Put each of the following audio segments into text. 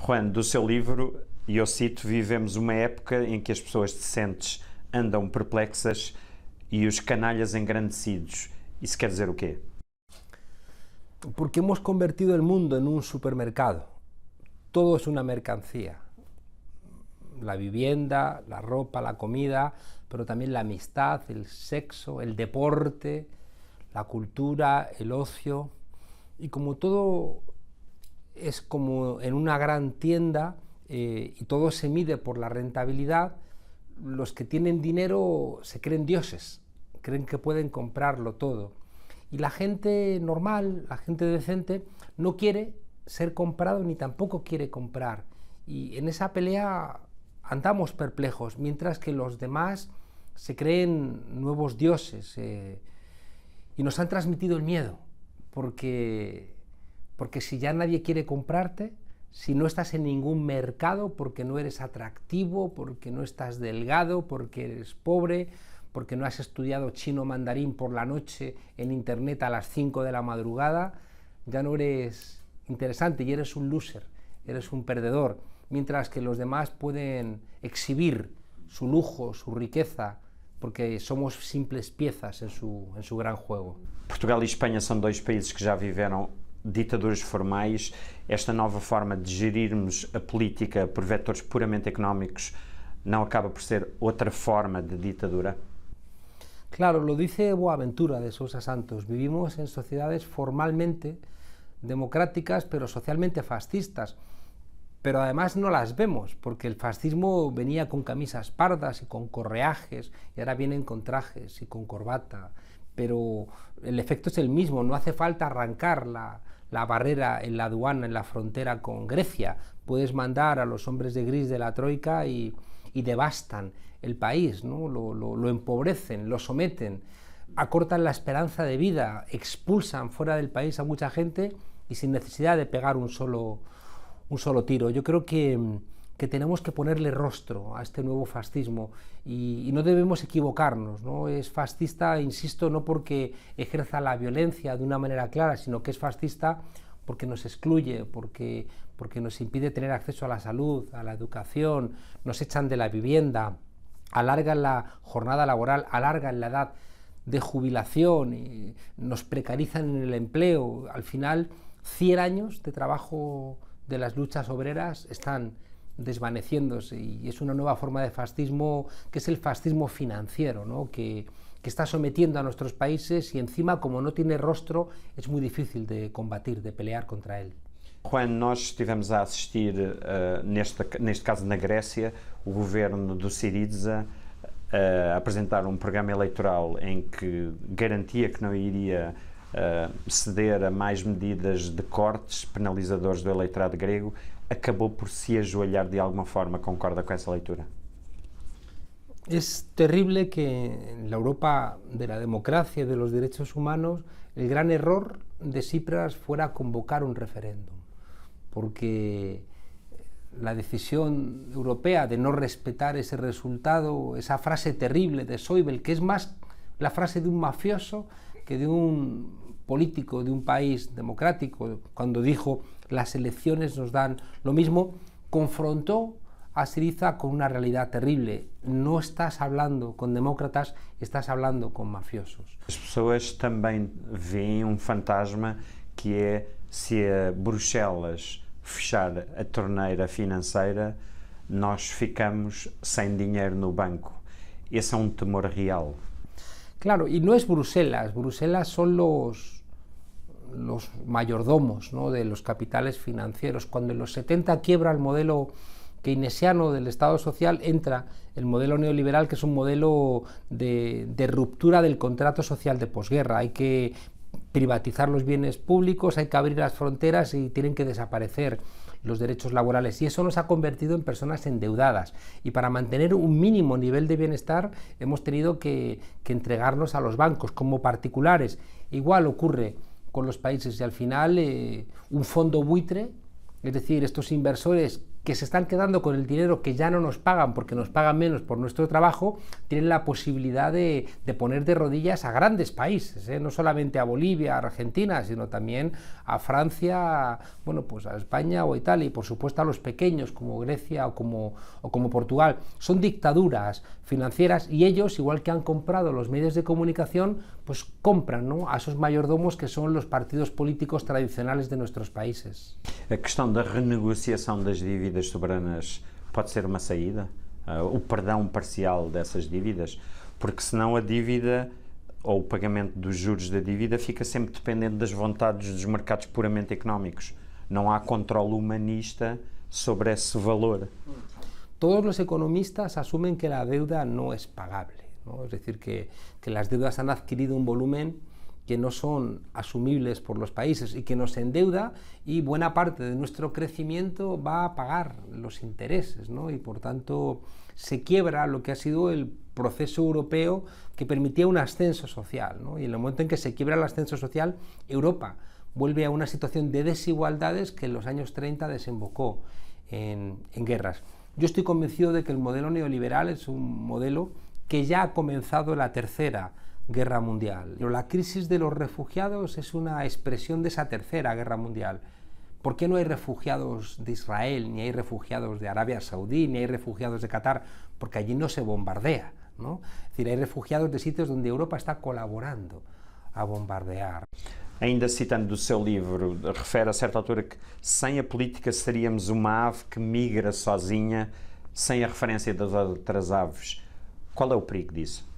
Juan, do seu livro, e eu cito, vivemos uma época em que as pessoas decentes andam perplexas e os canalhas engrandecidos. Isso quer dizer o quê? Porque hemos convertido el mundo en un supermercado. Todo es una mercancía. La vivienda, la ropa, la comida, pero también la amistad, el sexo, el deporte, la cultura, el ocio. Y como todo es como en una gran tienda y todo se mide por la rentabilidad, los que tienen dinero se creen dioses, creen que pueden comprarlo todo. Y la gente normal, la gente decente, no quiere ser comprado ni tampoco quiere comprar. Y en esa pelea andamos perplejos, mientras que los demás se creen nuevos dioses y nos han transmitido el miedo, porque si ya nadie quiere comprarte, si no estás en ningún mercado, porque no eres atractivo, porque no estás delgado, porque eres pobre, porque no has estudiado chino mandarín por la noche en internet a las 5 de la madrugada, ya no eres interesante y eres un loser, eres un perdedor, mientras que los demás pueden exhibir su lujo, su riqueza, porque somos simples piezas en su gran juego. Portugal e Espanha são dois países que já viveram ditaduras formais. Esta nova forma de gerirmos a política por vetores puramente económicos não acaba por ser outra forma de ditadura? Claro, lo dice Boaventura de Sousa Santos, vivimos en sociedades formalmente democráticas pero socialmente fascistas, pero además no las vemos, porque el fascismo venía con camisas pardas y con correajes, y ahora vienen con trajes y con corbata, pero el efecto es el mismo, no hace falta arrancar la barrera en la aduana, en la frontera con Grecia, puedes mandar a los hombres de gris de la troika y devastan el país, ¿no? Lo empobrecen, lo someten, acortan la esperanza de vida, expulsan fuera del país a mucha gente y sin necesidad de pegar un solo tiro. Yo creo que tenemos que ponerle rostro a este nuevo fascismo y no debemos equivocarnos, ¿no? Es fascista, insisto, no porque ejerza la violencia de una manera clara, sino que es fascista porque nos excluye, porque nos impide tener acceso a la salud, a la educación, nos echan de la vivienda, alargan la jornada laboral, alargan la edad de jubilación, y nos precarizan en el empleo. Al final, 100 años de trabajo de las luchas obreras están desvaneciéndose y es una nueva forma de fascismo que es el fascismo financiero, ¿no? que está sometiendo a nuestros países y encima, como no tiene rostro, es muy difícil de combatir, de pelear contra él. Juan, nós estivemos a assistir, neste caso na Grécia, o governo do Syriza a apresentar um programa eleitoral em que garantia que não iria ceder a mais medidas de cortes penalizadores do eleitorado grego, acabou por se ajoelhar de alguma forma. Concorda com essa leitura? Es terrible que en la Europa de la democracia y de los derechos humanos el gran error de Tsipras fuera convocar un referéndum, porque la decisión europea de no respetar ese resultado, esa frase terrible de Schäuble, que es más la frase de un mafioso que de un político de un país democrático, cuando dijo las elecciones nos dan lo mismo, confrontó a Syriza con una realidad terrible. No estás hablando con demócratas, estás hablando con mafiosos. As pessoas também veem fantasma que é se a Bruxelas fechar a torneira financeira, nós ficamos sem dinheiro no banco. Esse é temor real. Claro, y no es Bruselas. Bruselas son los mayordomos, ¿no?, de los capitales financieros. Cuando en los 70 quiebra el modelo keynesiano del Estado social, entra el modelo neoliberal, que es un modelo de ruptura del contrato social de posguerra. Hay que privatizar los bienes públicos, hay que abrir las fronteras y tienen que desaparecer los derechos laborales, y eso nos ha convertido en personas endeudadas, y para mantener un mínimo nivel de bienestar hemos tenido que entregarnos a los bancos como particulares. Igual ocurre con los países y al final un fondo buitre, es decir, estos inversores que se están quedando con el dinero que ya no nos pagan porque nos pagan menos por nuestro trabajo, tienen la posibilidad de poner de rodillas a grandes países, no solamente a Bolivia, a Argentina, sino también a Francia, bueno, pues a España o a Italia, y por supuesto a los pequeños como Grecia o como Portugal. Son dictaduras financieras y ellos, igual que han comprado los medios de comunicación, pues compran, ¿no?, a esos mayordomos que son los partidos políticos tradicionales de nuestros países. A questão da renegociação das dívidas soberanas pode ser uma saída? O perdão parcial dessas dívidas? Porque senão a dívida ou o pagamento dos juros da dívida fica sempre dependente das vontades dos mercados puramente económicos. Não há controle humanista sobre esse valor. Todos los economistas asumen que la deuda no es pagable, ¿no? Es decir, que las deudas han adquirido un volumen que no son asumibles por los países y que nos endeuda, y buena parte de nuestro crecimiento va a pagar los intereses, ¿no? Y por tanto se quiebra lo que ha sido el proceso europeo que permitía un ascenso social, ¿no? Y en el momento en que se quiebra el ascenso social, Europa vuelve a una situación de desigualdades que en los años 30 desembocó en guerras. Yo estoy convencido de que el modelo neoliberal es un modelo que ya ha comenzado la Tercera Guerra Mundial. Pero la crisis de los refugiados es una expresión de esa Tercera Guerra Mundial. ¿Por qué no hay refugiados de Israel, ni hay refugiados de Arabia Saudí, ni hay refugiados de Qatar? Porque allí no se bombardea, ¿no? Es decir, hay refugiados de sitios donde Europa está colaborando a bombardear. Ainda citando do seu livro, refere a certa altura que sem a política seríamos uma ave que migra sozinha, sem a referência das outras aves. Qual é o perigo disso?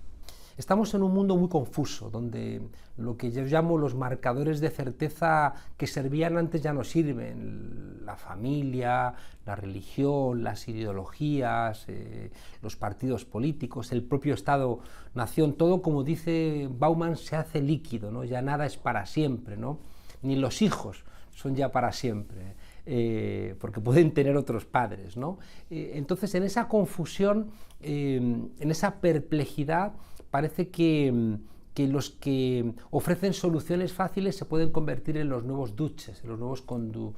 Estamos en un mundo muy confuso, donde lo que yo llamo los marcadores de certeza que servían antes ya no sirven. La familia, la religión, las ideologías, los partidos políticos, el propio Estado-nación, todo, como dice Bauman, se hace líquido, ¿no? Ya nada es para siempre, ¿no? Ni los hijos son ya para siempre, porque pueden tener otros padres, ¿no? Entonces, en esa confusión, en esa perplejidad, parece que los que ofrecen soluciones fáciles se pueden convertir en los nuevos duces, en los nuevos los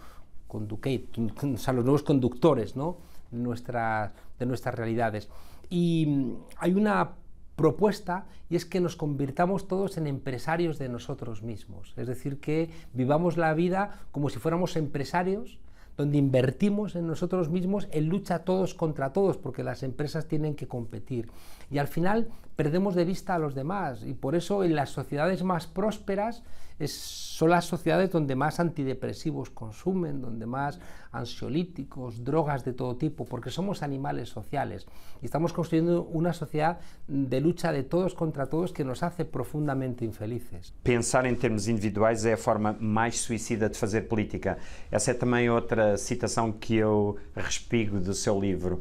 nuevos conductores, ¿no?, de nuestras realidades. Y hay una propuesta, y es que nos convirtamos todos en empresarios de nosotros mismos, es decir, que vivamos la vida como si fuéramos empresarios, donde invertimos en nosotros mismos en lucha todos contra todos, porque las empresas tienen que competir. Y al final perdemos de vista a los demás, y por eso en las sociedades más prósperas son las sociedades donde más antidepresivos consumen, donde más ansiolíticos, drogas de todo tipo, porque somos animales sociales y estamos construyendo una sociedad de lucha de todos contra todos que nos hace profundamente infelices. Pensar em termos individuais é a forma mais suicida de fazer política. Essa é também outra citação que eu respigo do seu livro.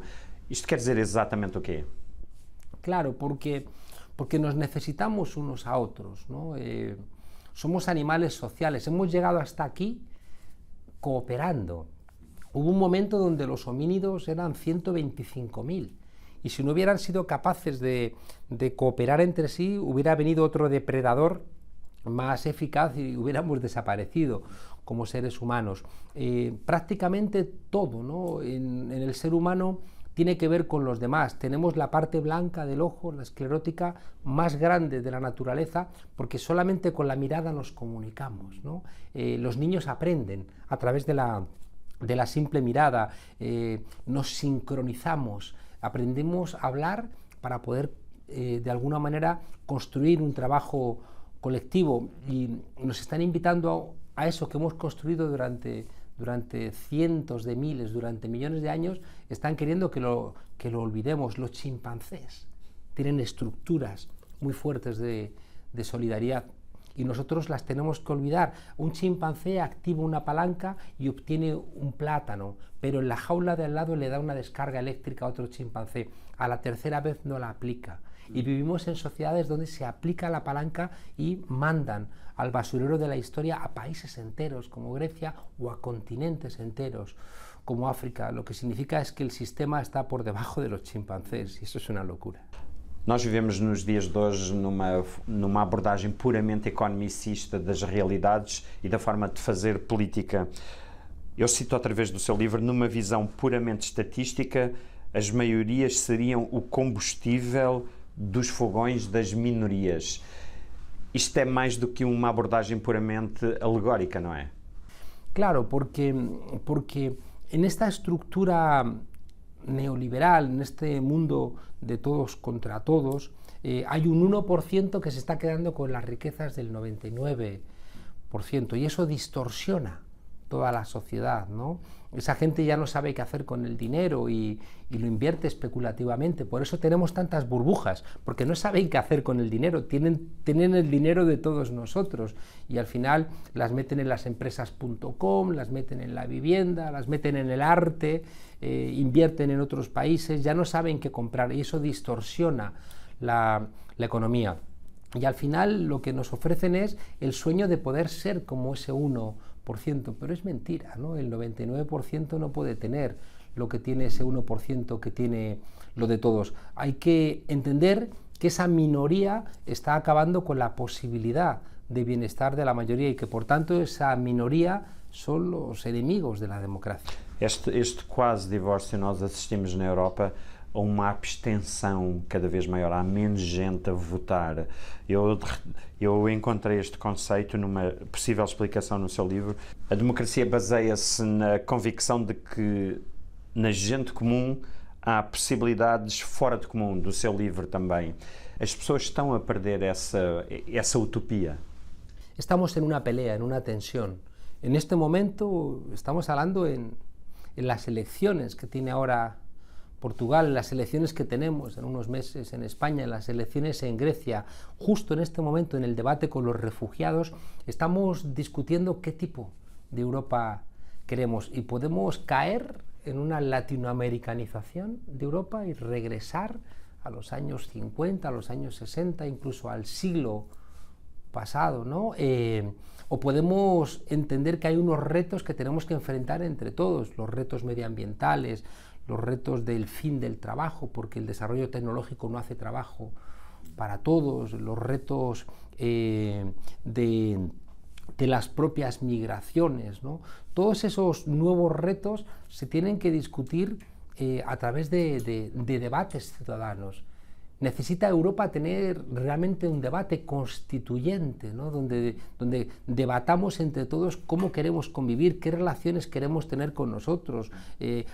Isto quer dizer exatamente o quê? Claro, porque nos necesitamos unos a otros, ¿no? Somos animales sociales, hemos llegado hasta aquí cooperando. Hubo un momento donde los homínidos eran 125.000, y si no hubieran sido capaces de cooperar entre sí, hubiera venido otro depredador más eficaz y hubiéramos desaparecido como seres humanos. Prácticamente todo, ¿no?, en el ser humano tiene que ver con los demás. Tenemos la parte blanca del ojo, la esclerótica, más grande de la naturaleza, porque solamente con la mirada nos comunicamos, ¿no? Los niños aprenden a través de la simple mirada, nos sincronizamos, aprendemos a hablar para poder de alguna manera construir un trabajo colectivo, y nos están invitando a eso que hemos construido durante cientos de miles, durante millones de años. Están queriendo que lo olvidemos. Los chimpancés tienen estructuras muy fuertes de solidaridad y nosotros las tenemos que olvidar. Un chimpancé activa una palanca y obtiene un plátano, pero en la jaula de al lado le da una descarga eléctrica a otro chimpancé. A la tercera vez no la aplica. Y vivimos en sociedades donde se aplica la palanca y mandan al basurero de la historia a países enteros como Grecia o a continentes enteros como África. Lo que significa es que el sistema está por debajo de los chimpancés, y eso es una locura. Nós vivemos nos dias de hoje numa abordagem puramente economicista das realidades e da forma de fazer política. Eu cito outra vez do seu livro, numa visão puramente estatística, as maiorias seriam o combustível dos fogões das minorias. Isto é mais do que uma abordagem puramente alegórica, não é? Claro, porque en esta estructura neoliberal, en este mundo de todos contra todos, hay un 1% que se está quedando con las riquezas del 99%, y eso distorsiona toda la sociedad, ¿no? Esa gente ya no sabe qué hacer con el dinero y lo invierte especulativamente. Por eso tenemos tantas burbujas, porque no saben qué hacer con el dinero. Tienen el dinero de todos nosotros y al final las meten en las empresas.com, las meten en la vivienda, las meten en el arte, invierten en otros países, ya no saben qué comprar y eso distorsiona la economía. Y al final lo que nos ofrecen es el sueño de poder ser como ese 1%, pero es mentira, ¿no? El 99% no puede tener lo que tiene ese 1% que tiene lo de todos. Hay que entender que esa minoría está acabando con la posibilidad de bienestar de la mayoría y que por tanto esa minoría son los enemigos de la democracia. Este quase divórcio nós assistimos na Europa a uma abstenção cada vez maior, há menos gente a votar. Eu encontrei este conceito numa possível explicação no seu livro. A democracia baseia-se na convicção de que na gente comum há possibilidades fora de comum, do seu livro também. As pessoas estão a perder essa utopia. Estamos en una pelea, en una tensión. En este momento estamos hablando en las elecciones que tiene ahora Portugal, en las elecciones que tenemos en unos meses en España, en las elecciones en Grecia, justo en este momento en el debate con los refugiados, estamos discutiendo qué tipo de Europa queremos y podemos caer en una latinoamericanización de Europa y regresar a los años 50, a los años 60, incluso al siglo pasado, ¿no? O podemos entender que hay unos retos que tenemos que enfrentar entre todos, los retos medioambientales, los retos del fin del trabajo, porque el desarrollo tecnológico no hace trabajo para todos, los retos de las propias migraciones, ¿no? Todos esos nuevos retos se tienen que discutir a través de debates ciudadanos. Necesita Europa tener realmente un debate constituyente, ¿no? donde debatamos entre todos cómo queremos convivir, qué relaciones queremos tener con nosotros,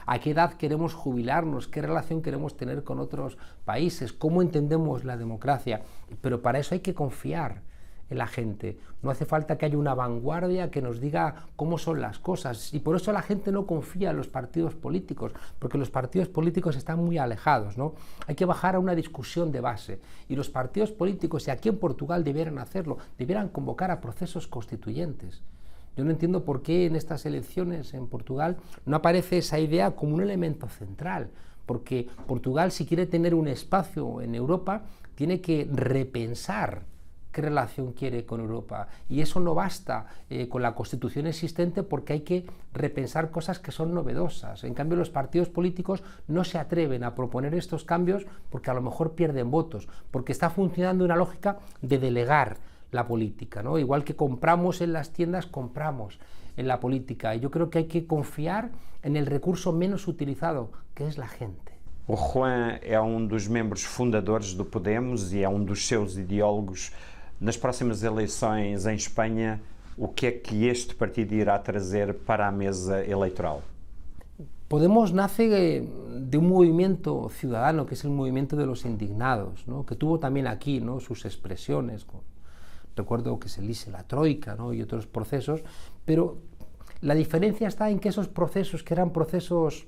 a qué edad queremos jubilarnos, qué relación queremos tener con otros países, cómo entendemos la democracia. Pero para eso hay que confiar en la gente. No hace falta que haya una vanguardia que nos diga cómo son las cosas y por eso la gente no confía en los partidos políticos, porque los partidos políticos están muy alejados, ¿no? Hay que bajar a una discusión de base y los partidos políticos, y aquí en Portugal debieran hacerlo, debieran convocar a procesos constituyentes. Yo no entiendo por qué en estas elecciones en Portugal no aparece esa idea como un elemento central, porque Portugal, si quiere tener un espacio en Europa, tiene que repensar qué relación quiere con Europa, y eso no basta con la Constitución existente porque hay que repensar cosas que son novedosas. En cambio, los partidos políticos no se atreven a proponer estos cambios porque a lo mejor pierden votos, porque está funcionando una lógica de delegar la política, ¿no? Igual que compramos en las tiendas, compramos en la política, y yo creo que hay que confiar en el recurso menos utilizado, que es la gente. O Juan é dos membros fundadores do Podemos e é dos seus ideólogos. Nas próximas eleições em Espanha, o que é que este partido irá trazer para a mesa eleitoral? Podemos nace de un movimiento ciudadano, que es el movimiento de los indignados, ¿no? Que tuvo también aquí, ¿no? Sus expresiones. Recuerdo que se elise la Troika, ¿no? Y otros procesos, pero la diferencia está en que esos procesos, que eran procesos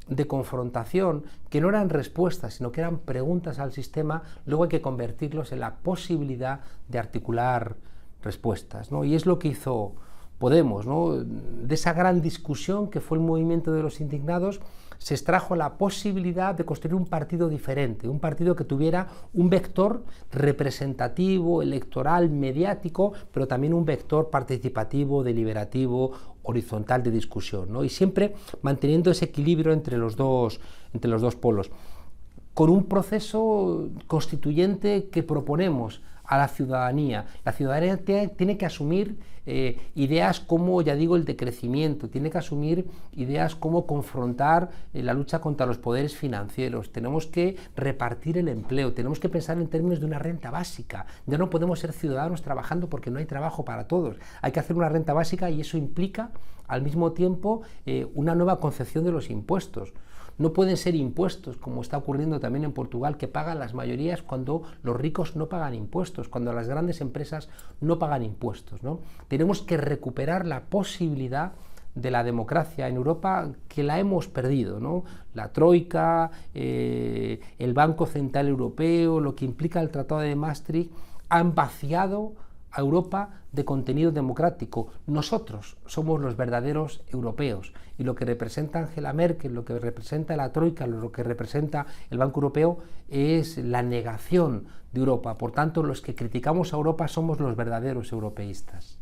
de confrontación, que no eran respuestas, sino que eran preguntas al sistema, luego hay que convertirlos en la posibilidad de articular respuestas, ¿no? Y es lo que hizo Podemos, ¿no? De esa gran discusión que fue el movimiento de los indignados, se extrajo la posibilidad de construir un partido diferente, un partido que tuviera un vector representativo, electoral, mediático, pero también un vector participativo, deliberativo, horizontal de discusión, ¿no? Y siempre manteniendo ese equilibrio entre los dos polos, con un proceso constituyente que proponemos a la ciudadanía. La ciudadanía tiene que asumir ideas como, ya digo, el decrecimiento, tiene que asumir ideas como confrontar la lucha contra los poderes financieros, tenemos que repartir el empleo, tenemos que pensar en términos de una renta básica. Ya no podemos ser ciudadanos trabajando porque no hay trabajo para todos. Hay que hacer una renta básica y eso implica al mismo tiempo una nueva concepción de los impuestos. No pueden ser impuestos, como está ocurriendo también en Portugal, que pagan las mayorías cuando los ricos no pagan impuestos, cuando las grandes empresas no pagan impuestos, ¿no? Tenemos que recuperar la posibilidad de la democracia en Europa, que la hemos perdido, ¿no? La Troika, el Banco Central Europeo, lo que implica el Tratado de Maastricht, han vaciado a Europa de contenido democrático. Nosotros somos los verdaderos europeos, y lo que representa Angela Merkel, lo que representa la Troika, lo que representa el Banco Europeo es la negación de Europa. Por tanto, los que criticamos a Europa somos los verdaderos europeístas.